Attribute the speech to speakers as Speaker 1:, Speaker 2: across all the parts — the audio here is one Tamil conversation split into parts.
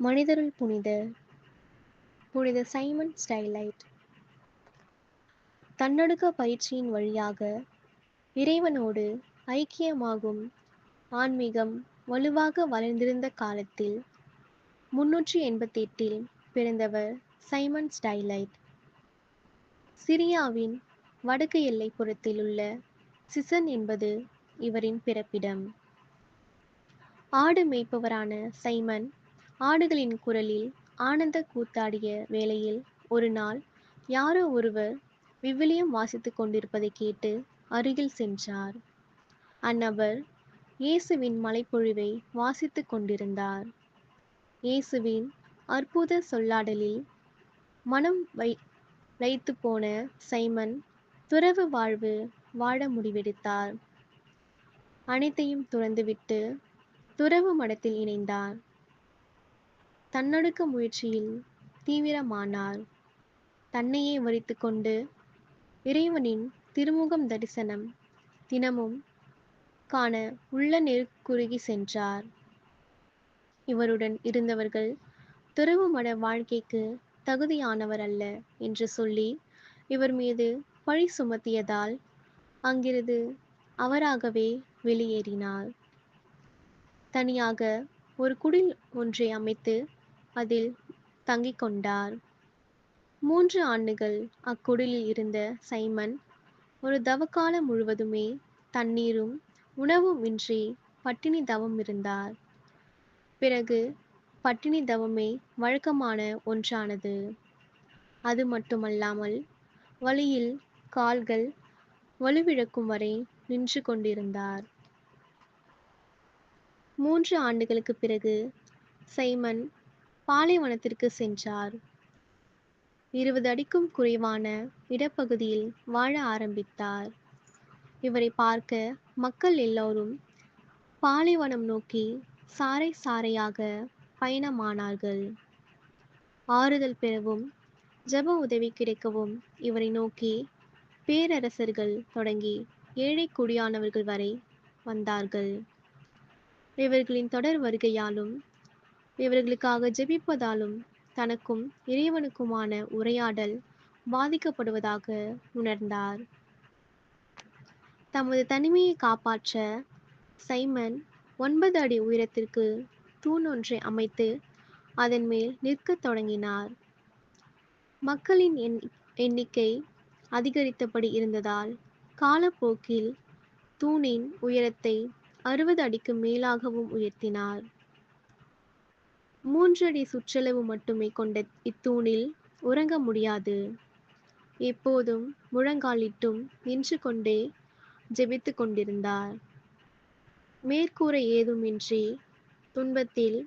Speaker 1: மனிதருள் புனிதர் புனித சைமன் ஸ்டைலைட் தன்னொடுக்க பயிற்சியின் வழியாக இறைவனோடு ஐக்கியமாகும் ஆன்மீகம் வலுவாக வளர்ந்திருந்த காலத்தில் 388 பிறந்தவர் சைமன் ஸ்டைலைட். சிரியாவின் வடக்கு எல்லைப்புறத்தில் உள்ள சிசன் என்பது இவரின் பிறப்பிடம். ஆடு மேய்ப்பவரான சைமன் ஆடுகளின் குரலில் ஆனந்த கூத்தாடிய வேளையில் ஒரு நாள் யாரோ ஒருவர் விவிலியம் வாசித்துக் கொண்டிருப்பதை கேட்டு அருகில் சென்றார். அந்நபர் இயேசுவின் மலைப்பொழிவை வாசித்துக் கொண்டிருந்தார். இயேசுவின் அற்புத சொல்லாடலில் மனம் லயித்து போன சைமன் துறவு வாழ்வு வாழ முடிவெடுத்தார். அனைத்தையும் துறந்துவிட்டு துறவு மடத்தில் இணைந்தார். தன்னொடுக்க முயற்சியில் தீவிரமானார். தன்னையே வரித்து கொண்டு இறைவனின் திருமுகம் தரிசனம் தினமும் காண உள்ள நெருக்குருகி சென்றார். இவருடன் இருந்தவர்கள் துறவு மட வாழ்க்கைக்கு தகுதியானவர் அல்ல என்று சொல்லி இவர் மீது பழி சுமத்தியதால் அங்கிருந்து அவராகவே வெளியேறினார். தனியாக ஒரு குடில் ஒன்றை அமைத்து அதில் தங்கிக் கொண்டார். 3 ஆண்டுகள் அக்குடிலில் இருந்த சைமன் ஒரு தவக்காலம் முழுவதுமே தண்ணீரும் உணவும் இன்றி பட்டினி தவம் இருந்தார். பிறகு பட்டினி தவமே வழக்கமான ஒன்றானது. அது மட்டுமல்லாமல் வழியில் கால்கள் வலுவிழக்கும் வரை நின்று கொண்டிருந்தார். 3 ஆண்டுகளுக்கு பிறகு சைமன் பாலைவனத்திற்கு சென்றார். 20 அடிக்கும் குறைவான இடப்பகுதியில் வாழ ஆரம்பித்தார். இவரை பார்க்க மக்கள் எல்லோரும் பாலைவனம் நோக்கி சாறை சாறையாக பயணமானார்கள். ஆறுதல் பெறவும் ஜெப உதவி கிடைக்கவும் இவரை நோக்கி பேரரசர்கள் தொடங்கி ஏழை குடியானவர்கள் வரை வந்தார்கள். இவர்களின் தொடர் வருகையாலும் இவர்களுக்காக ஜெபிப்பதாலும் தனக்கும் இறைவனுக்குமான உரையாடல் பாதிக்கப்படுவதாக உணர்ந்தார். தமது தனிமையை காப்பாற்ற சைமன் 9 அடி உயரத்திற்கு தூண் ஒன்றை அமைத்து அதன் மேல் நிற்கத் தொடங்கினார். மக்களின் எண்ணிக்கை அதிகரித்தபடி இருந்ததால் காலப்போக்கில் தூணின் உயரத்தை 60 அடிக்கு மேலாகவும் உயர்த்தினார். 3 அடி சுற்றளவு மட்டுமே கொண்ட இத்தூணில் உறங்க முடியாது. எப்போதும் முழங்காலிட்டும் நின்று கொண்டே ஜெபித்து கொண்டிருந்தார். மேற்கூரை ஏதுமின்றி துன்பத்தில்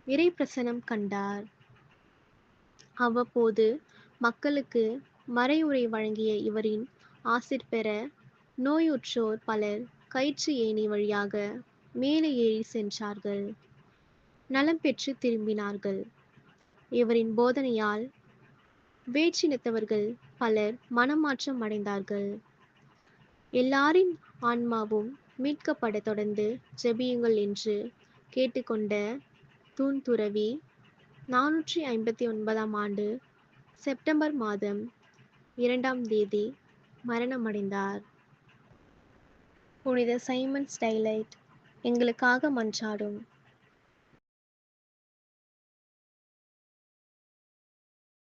Speaker 1: இறைப்பிரசன்னம் கண்டார். அவ்வப்போது மக்களுக்கு மறையுரை வழங்கிய இவரின் ஆசிர் பெற நோயுற்றோர் பலர் கயிற்று ஏணி வழியாக மேலே ஏறி சென்றார்கள். நலம் பெற்று திரும்பினார்கள். இவரின் போதனையால் வேற்றினத்தவர்கள் பலர் மனமாற்றம் அடைந்தார்கள். எல்லாரின் ஆன்மாவும் மீட்கப்பட தொடர்ந்து ஜெபியுங்கள் என்று கேட்டுக்கொண்ட தூண் துறவி 459ஆம் ஆண்டு செப்டம்பர் மாதம் 2ஆம் தேதி மரணமடைந்தார். புனித சைமன் ஸ்டைலைட் எங்களுக்காக மன்றாடும்.